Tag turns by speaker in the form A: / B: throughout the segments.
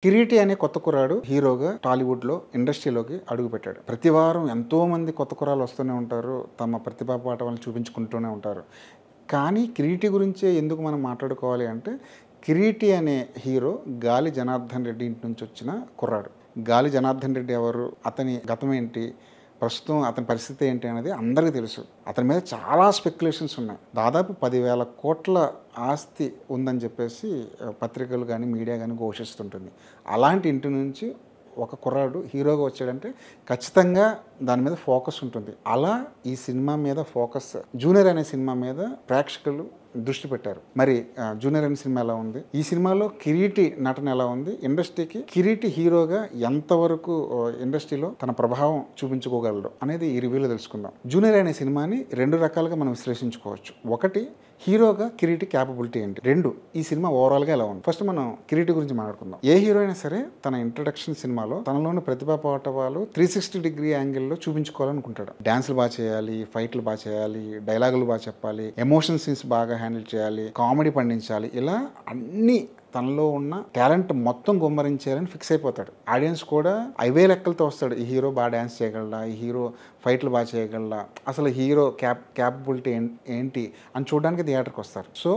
A: కిరీటి అనే కొత్త కుర్రాడు హీరోగా టాలీవుడ్‌లో ఇండస్ట్రీలోకి అడుగుపెట్టాడు. ప్రతి వారం ఎంతోమంది కొత్త కుర్రాళ్ళు వస్తూనే ఉంటారు. తమ ప్రతిభా పాటవాలను చూపించుకుంటూనే ఉంటారు. కానీ కిరీటి గురించే ఎందుకు మనం మాట్లాడుకోవాలి అంటే, కిరీటి అనే హీరో గాలి జనార్దన్ రెడ్డి ఇంటి నుంచి వచ్చిన కుర్రాడు. గాలి జనార్దన్ రెడ్డి ఎవరు? అతని గతం ఏంటి? ప్రస్తుతం అతని పరిస్థితి ఏంటి అనేది అందరికీ తెలుసు. అతని మీద చాలా స్పెక్యులేషన్స్ ఉన్నాయి. దాదాపు 10,000 కోట్ల ఆస్తి ఉందని చెప్పేసి పత్రికలు గానీ, మీడియా గానీ ఘోషిస్తుంటుంది. అలాంటి ఇంటి నుంచి ఒక కుర్రాడు హీరోగా వచ్చాడంటే ఖచ్చితంగా దాని మీద ఫోకస్ ఉంటుంది. అలా ఈ సినిమా మీద ఫోకస్ 'జూనియర్' అనే సినిమా మీద ప్రేక్షకులు దృష్టి పెట్టారు. మరి 'జూనియర్' అనే సినిమా ఎలా ఉంది? ఈ సినిమాలో కిరీటి నటన ఎలా ఉంది? ఇండస్ట్రీకి కిరీటి హీరోగా ఎంతవరకు ఇండస్ట్రీలో తన ప్రభావం చూపించుకోగలడు అనేది ఈ రివ్యూలో తెలుసుకుందాం. 'జూనియర్' అనే సినిమాని 2 రకాలుగా మనం విశ్లేషించుకోవచ్చు. ఒకటి, హీరోగా కిరీటి క్యాపబిలిటీ ఏంటి? 2, ఈ సినిమా ఓవరాల్గా ఎలా ఉంది? ఫస్ట్ మనం కిరీటి గురించి మాట్లాడుకుందాం. ఏ హీరో అయినా సరే తన ఇంట్రడక్షన్ సినిమాలో తనలోని ప్రతిభా పాటవాలు 360 డిగ్రీ యాంగిల్లో చూపించుకోవాలనుకుంటాడు. డాన్సులు బాగా చేయాలి, ఫైట్లు బాగా చేయాలి, డైలాగులు బాగా చెప్పాలి, ఎమోషన్ సీన్స్ బాగా హ్యాండిల్ చేయాలి, కామెడీ పండించాలి, ఇలా అన్ని తనలో ఉన్న టాలెంట్ మొత్తం గుమ్మరించాలని ఫిక్స్ అయిపోతాడు. ఆడియన్స్ కూడా అవే లెక్కలతో వస్తాడు. ఈ హీరో బాగా డ్యాన్స్ చేయగలడా, ఈ హీరో ఫైట్లు బాగా చేయగలడా, అసలు హీరో క్యాపబిలిటీ ఏంటి అని చూడడానికి థియేటర్కి వస్తారు. సో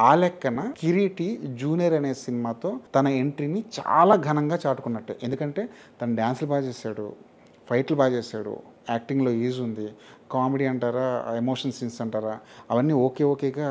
A: ఆ లెక్కన కిరీటి 'జూనియర్' అనే సినిమాతో తన ఎంట్రీని చాలా ఘనంగా చాటుకున్నట్టే. ఎందుకంటే తను డ్యాన్సులు బాగా చేశాడు, ఫైట్లు బాగా చేశాడు, యాక్టింగ్లో ఈజ్ ఉంది, కామెడీ అంటారా, ఎమోషన్ సీన్స్ అంటారా, అవన్నీ ఓకేగా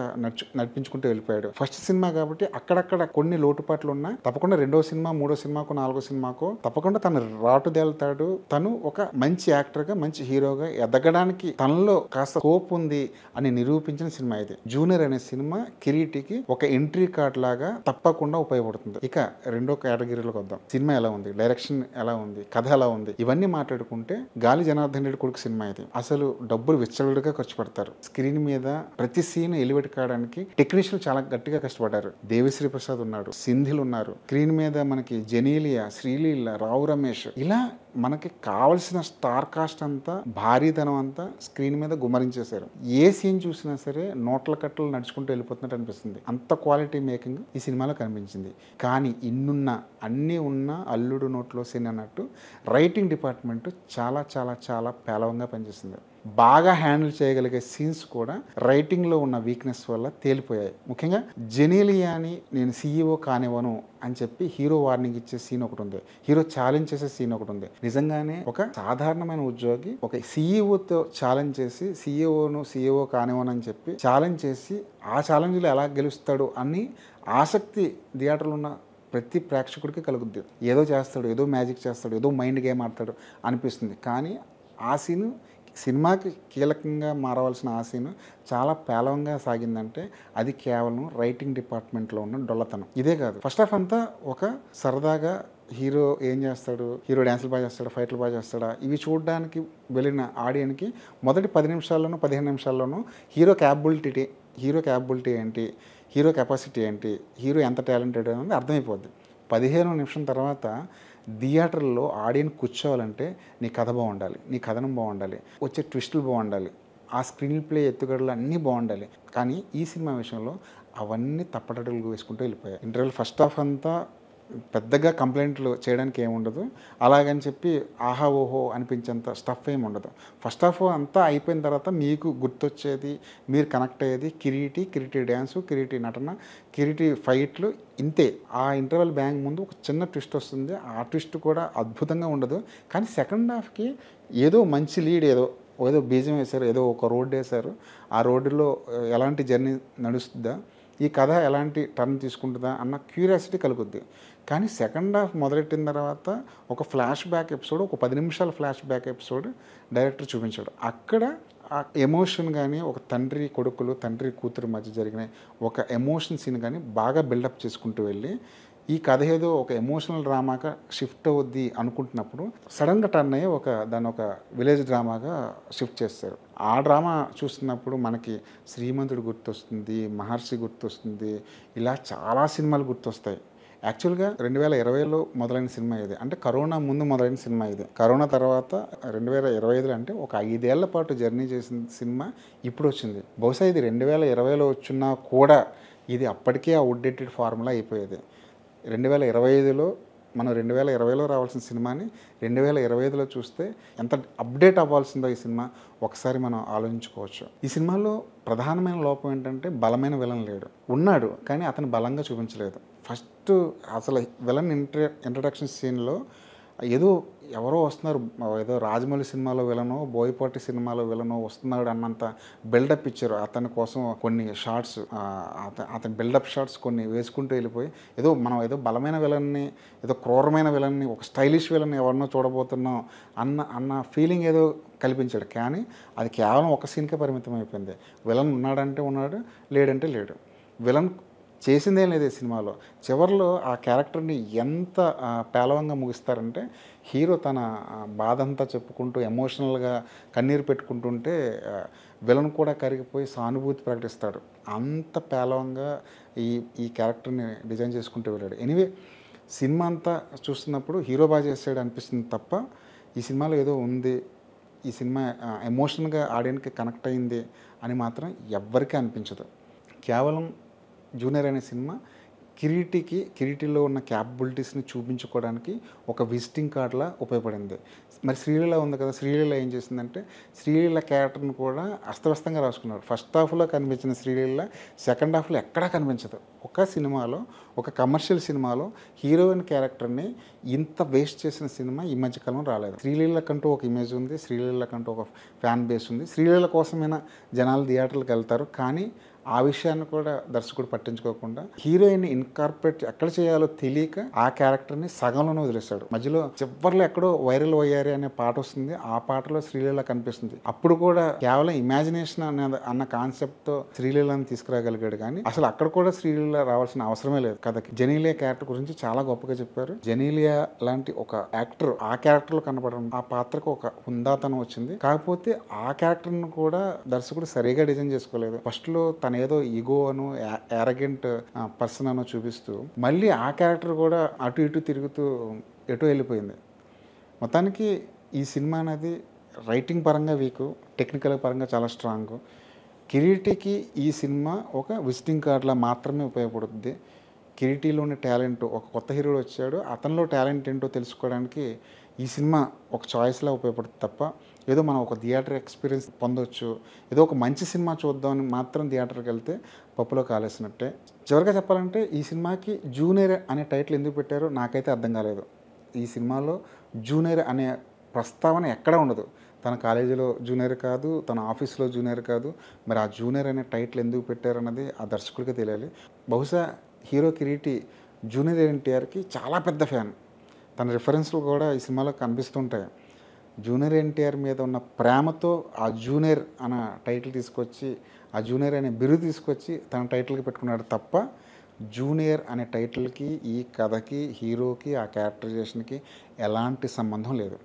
A: నడిపించుకుంటూ వెళ్ళిపోయాడు. ఫస్ట్ సినిమా కాబట్టి అక్కడక్కడ కొన్ని లోటుపాట్లు ఉన్నా తప్పకుండా రెండో సినిమా, మూడో సినిమాకో, నాలుగో సినిమాకో తప్పకుండా తను రాటుదేలుతాడు. తను ఒక మంచి యాక్టర్గా, మంచి హీరోగా ఎదగడానికి తనలో కాస్త స్కోప్ ఉంది అని నిరూపించిన సినిమా ఇది. 'జూనియర్' అనే సినిమా కిరీటికి ఒక ఎంట్రీ కార్డ్ లాగా తప్పకుండా ఉపయోగపడుతుంది. ఇక రెండో కేటగిరీలోకి వద్దాం. సినిమా ఎలా ఉంది, డైరెక్షన్ ఎలా ఉంది, కథ ఎలా ఉంది, ఇవన్నీ మాట్లాడుకుంటే గాలి జనార్దన్ రెడ్డి కొడుకు సినిమా ఇది. అసలు డబ్బులు విచ్చలవిడిగా ఖర్చు పెడతారు. స్క్రీన్ మీద ప్రతి సీన్ ఎలివేట్ కావడానికి టెక్నీషియన్లు చాలా గట్టిగా కష్టపడ్డారు. దేవిశ్రీ ప్రసాద్ ఉన్నాడు, సింధిల్ ఉన్నారు. స్క్రీన్ మీద మనకి జెనీలియా, శ్రీలీల, రావు రమేష్, ఇలా మనకి కావలసిన స్టార్ కాస్ట్ అంతా, భారీతనం అంతా స్క్రీన్ మీద గుమ్మరించేశారు. ఏ సీన్ చూసినా సరే నోట్ల కట్టలు నడుచుకుంటూ వెళ్ళిపోతున్నట్టు అనిపిస్తుంది. అంత క్వాలిటీ మేకింగ్ ఈ సినిమాలో కనిపించింది. కానీ అన్నీ ఉన్న అల్లుడు నోట్లో సీన్ అన్నట్టు రైటింగ్ డిపార్ట్మెంట్ చాలా పేలవంగా పనిచేసింది. బాగా హ్యాండిల్ చేయగలిగే సీన్స్ కూడా రైటింగ్లో ఉన్న వీక్నెస్ వల్ల తేలిపోయాయి. ముఖ్యంగా జెనీలియాని నేను సీఈఓ కానివ్వను అని చెప్పి హీరో వార్నింగ్ ఇచ్చే సీన్ ఒకటి ఉంది, హీరో ఛాలెంజ్ చేసే సీన్ ఒకటి ఉంది. నిజంగానే ఒక సాధారణమైన ఉద్యోగి ఒక సీఈఓతో ఛాలెంజ్ చేసి సీఈఓ కానివ్వను అని చెప్పి ఛాలెంజ్ చేసి ఆ ఛాలెంజ్లో ఎలా గెలుస్తాడు అని ఆసక్తి థియేటర్లో ఉన్న ప్రతి ప్రేక్షకుడికి కలుగుద్ది. ఏదో చేస్తాడు, ఏదో మ్యాజిక్ చేస్తాడు, ఏదో మైండ్ గేమ్ ఆడతాడు అనిపిస్తుంది. కానీ ఆ సీను సినిమాకి కీలకంగా మారవలసిన ఆ సీను చాలా పేలవంగా సాగిందంటే అది కేవలం రైటింగ్ డిపార్ట్మెంట్లో ఉన్న డొల్లతనం. ఇదే కాదు, ఫస్ట్ హాఫ్ అంతా ఒక సరదాగా హీరో ఏం చేస్తాడు, హీరో డ్యాన్సులు బాగా చేస్తాడా, ఫైట్లు బాగా చేస్తాడా, ఇవి చూడడానికి వెళ్ళిన ఆడియన్కి మొదటి 10 నిమిషాల్లోనూ 15 నిమిషాల్లోనూ హీరో క్యాపబిలిటీ ఏంటి, హీరో కెపాసిటీ ఏంటి, హీరో ఎంత టాలెంటెడ్ అనేది అర్థమైపోద్ది. 15 నిమిషం తర్వాత థియేటర్లో ఆడియన్స్ కూర్చోవాలంటే నీ కథ బాగుండాలి, నీ కథనం బాగుండాలి, వచ్చే ట్విస్టులు బాగుండాలి, ఆ స్క్రీన్ ప్లే ఎత్తుగడలు అన్నీ బాగుండాలి. కానీ ఈ సినిమా విషయంలో అవన్నీ తప్పటడుగులు వేసుకుంటూ వెళ్ళిపోయాయి. ఇంటర్వెల్ ఫస్ట్ హాఫ్ అంతా పెద్దగా కంప్లైంట్లు చేయడానికి ఏముండదు. అలాగని చెప్పి ఆహా ఓహో అనిపించేంత స్టఫ్ ఏమి ఉండదు. ఫస్ట్ హాఫ్ అంతా అయిపోయిన తర్వాత మీకు గుర్తొచ్చేది, మీరు కనెక్ట్ అయ్యేది కిరీటి డ్యాన్సు, కిరీటి నటన, కిరీటి ఫైట్లు, ఇంతే. ఆ ఇంటర్వెల్ బ్యాంక్ ముందు ఒక చిన్న ట్విస్ట్ వస్తుంది. ఆ ట్విస్ట్ కూడా అద్భుతంగా ఉండదు. కానీ సెకండ్ హాఫ్కి ఏదో మంచి లీడ్, ఏదో బీజం వేశారు, ఏదో ఒక రోడ్డు వేశారు. ఆ రోడ్డులో ఎలాంటి జర్నీ నడుస్తుందా, ఈ కథ ఎలాంటి టర్న్ తీసుకుంటుందా అన్న క్యూరియాసిటీ కలుగుద్ది. కానీ సెకండ్ హాఫ్ మొదలెట్టిన తర్వాత ఒక ఫ్లాష్ బ్యాక్ ఎపిసోడ్, ఒక 10 నిమిషాల ఫ్లాష్ బ్యాక్ ఎపిసోడ్ డైరెక్టర్ చూపించాడు. అక్కడ ఆ ఎమోషన్ కానీ, ఒక తండ్రి కొడుకులు, తండ్రి కూతురు మధ్య జరిగిన ఒక ఎమోషన్ సీన్ కానీ బాగా బిల్డప్ చేసుకుంటూ వెళ్ళి ఈ కథ ఏదో ఒక ఎమోషనల్ డ్రామాగా షిఫ్ట్ అవుద్ది అనుకుంటున్నప్పుడు సడన్గా టర్న్ అయ్యి దాన్ని ఒక విలేజ్ డ్రామాగా షిఫ్ట్ చేస్తారు. ఆ డ్రామా చూస్తున్నప్పుడు మనకి శ్రీమంతుడు గుర్తొస్తుంది, మహర్షి గుర్తొస్తుంది, ఇలా చాలా సినిమాలు గుర్తొస్తాయి. యాక్చువల్గా 2020లో మొదలైన సినిమా ఇది. అంటే కరోనా ముందు మొదలైన సినిమా ఇది. కరోనా తర్వాత 2025లో అంటే ఒక 5 ఏళ్ల పాటు జర్నీ చేసిన సినిమా ఇప్పుడు వచ్చింది. బహుశా ఇది 2020లో వచ్చినా కూడా ఇది అప్పటికే అవుట్డేటెడ్ ఫార్ములా అయిపోయేది. 2025లో మనం 2020లో రావాల్సిన సినిమాని 2025లో చూస్తే ఎంత అప్డేట్ అవ్వాల్సిందో ఈ సినిమా ఒకసారి మనం ఆలోచించుకోవచ్చు. ఈ సినిమాలో ప్రధానమైన లోపం ఏంటంటే బలమైన విలన్ లేడు. ఉన్నాడు కానీ అతను బలంగా చూపించలేదు. ఫస్ట్ అసలు విలన్ ఇంట్రడక్షన్ సీన్లో ఏదో ఎవరో వస్తున్నారు, ఏదో రాజమౌళి సినిమాలో విలను, బోయపాటి సినిమాలో విలను వస్తున్నాడు అన్నంత బిల్డప్ ఇచ్చారు. అతని కోసం కొన్ని షార్ట్స్, అతని బిల్డప్ షార్ట్స్ కొన్ని వేసుకుంటూ వెళ్ళిపోయి మనం ఏదో బలమైన విలన్ని, ఏదో క్రూరమైన విలన్ని, ఒక స్టైలిష్ విలన్ని ఎవరినో చూడబోతున్నాం అన్న ఫీలింగ్ ఏదో కల్పించాడు. కానీ అది కేవలం ఒక సీన్కే పరిమితం అయిపోయింది. విలన్ ఉన్నాడంటే ఉన్నాడు, లేడంటే లేడు. విలన్ చేసిందేం లేదు ఈ సినిమాలో. చివరిలో ఆ క్యారెక్టర్ని ఎంత పేలవంగా ముగిస్తారంటే, హీరో తన బాధ అంతా చెప్పుకుంటూ ఎమోషనల్గా కన్నీరు పెట్టుకుంటుంటే విలన్ కూడా కరిగిపోయి సానుభూతి ప్రకటిస్తాడు. అంత పేలవంగా ఈ క్యారెక్టర్ని డిజైన్ చేసుకుంటూ వెళ్ళాడు. ఎనీవే, సినిమా అంతా చూస్తున్నప్పుడు హీరో బాగా చేసాడు అనిపిస్తుంది తప్ప ఈ సినిమాలో ఏదో ఉంది, ఈ సినిమా ఎమోషనల్గా ఆడియన్స్కి కనెక్ట్ అయింది అని మాత్రం ఎవ్వరికీ అనిపించదు. కేవలం జూనియర్ అనే సినిమా కిరీటిలో ఉన్న క్యాపబిలిటీస్ని చూపించుకోవడానికి ఒక విజిటింగ్ కార్డ్లా ఉపయోగపడింది. మరి శ్రీలీల ఉంది కదా, శ్రీలీల ఏం చేసిందంటే శ్రీలీల క్యారెక్టర్ని కూడా అస్తవ్యస్తంగా రాసుకున్నారు. ఫస్ట్ హాఫ్లో కనిపించిన శ్రీలీల సెకండ్ హాఫ్లో ఎక్కడా కనిపించదు. ఒక సినిమాలో, ఒక కమర్షియల్ సినిమాలో హీరోయిన్ క్యారెక్టర్ని ఇంత వేస్ట్ చేసిన సినిమా ఈ మధ్యకాలం రాలేదు. శ్రీలీలకంటూ ఒక ఇమేజ్ ఉంది, శ్రీలీలకంటూ ఒక ఫ్యాన్ బేస్ ఉంది. శ్రీలీల కోసమైనా జనాలు థియేటర్లకు వెళ్తారు. కానీ ఆ విషయాన్ని కూడా దర్శకుడు పట్టించుకోకుండా హీరోయిన్ ఇన్కార్పొరేట్ ఎక్కడ చేయాలో తెలియక ఆ క్యారెక్టర్ని సగంలోనే వదిలేశాడు. మధ్యలో చివరిలో ఎక్కడో వైరల్ అయ్యారు అనే పాట వస్తుంది, ఆ పాటలో శ్రీలీల కనిపిస్తుంది. అప్పుడు కూడా కేవలం ఇమాజినేషన్ అన్న కాన్సెప్ట్తో శ్రీలీలను తీసుకురాగలిగాడు. కానీ అసలు అక్కడ కూడా శ్రీలీల రావాల్సిన అవసరమే లేదు కథకి. జెనీలియా క్యారెక్టర్ గురించి చాలా గొప్పగా చెప్పారు. జెనీలియా లాంటి ఒక యాక్టర్ ఆ క్యారెక్టర్లో కనపడడం, ఆ పాత్రకు ఒక హుందాతనం వచ్చింది. కాకపోతే ఆ క్యారెక్టర్ను కూడా దర్శకుడు సరిగా డిజైన్ చేసుకోలేదు. ఫస్ట్లో ఏదో ఈగో అను యారగెంట్ పర్సన్ అనో చూపిస్తూ మళ్ళీ ఆ క్యారెక్టర్ కూడా అటు ఇటు తిరుగుతూ ఎటు వెళ్ళిపోయింది. మొత్తానికి ఈ సినిమా అనేది రైటింగ్ పరంగా వీకు, టెక్నికల్ పరంగా చాలా స్ట్రాంగ్. కిరీటికి ఈ సినిమా ఒక విజిటింగ్ కార్డ్లా మాత్రమే ఉపయోగపడుతుంది. కిరీటిలోని టాలెంట్, ఒక కొత్త హీరో వచ్చాడు, అతనిలో టాలెంట్ ఏంటో తెలుసుకోవడానికి ఈ సినిమా ఒక చాయిస్లా ఉపయోగపడుతుంది తప్ప ఏదో మనం ఒక థియేటర్ ఎక్స్పీరియన్స్ పొందొచ్చు, ఏదో ఒక మంచి సినిమా చూద్దామని మాత్రం థియేటర్కి వెళ్తే పప్పులో కాలేసినట్టే. చివరిగా చెప్పాలంటే ఈ సినిమాకి జూనియర్ అనే టైటిల్ ఎందుకు పెట్టారో నాకైతే అర్థం కాలేదు. ఈ సినిమాలో జూనియర్ అనే ప్రస్తావన ఎక్కడా ఉండదు. తన కాలేజీలో జూనియర్ కాదు, తన ఆఫీస్లో జూనియర్ కాదు. మరి ఆ జూనియర్ అనే టైటిల్ ఎందుకు పెట్టారన్నది ఆ దర్శకుడికి తెలియాలి. బహుశా హీరో కిరీటి జూనియర్ ఎన్టీఆర్కి చాలా పెద్ద ఫ్యాన్. తన రిఫరెన్స్లు కూడా ఈ సినిమాలో కనిపిస్తుంటాయి. జూనియర్ ఎన్టీఆర్ మీద ఉన్న ప్రేమతో ఆ జూనియర్ అన్న టైటిల్ తీసుకొచ్చి, ఆ జూనియర్ అనే బిరుదు తీసుకొచ్చి తన టైటిల్కి పెట్టుకున్నాడు తప్ప జూనియర్ అనే టైటిల్కి, ఈ కథకి, హీరోకి, ఆ క్యారెక్టరైజేషన్కి ఎలాంటి సంబంధం లేదు.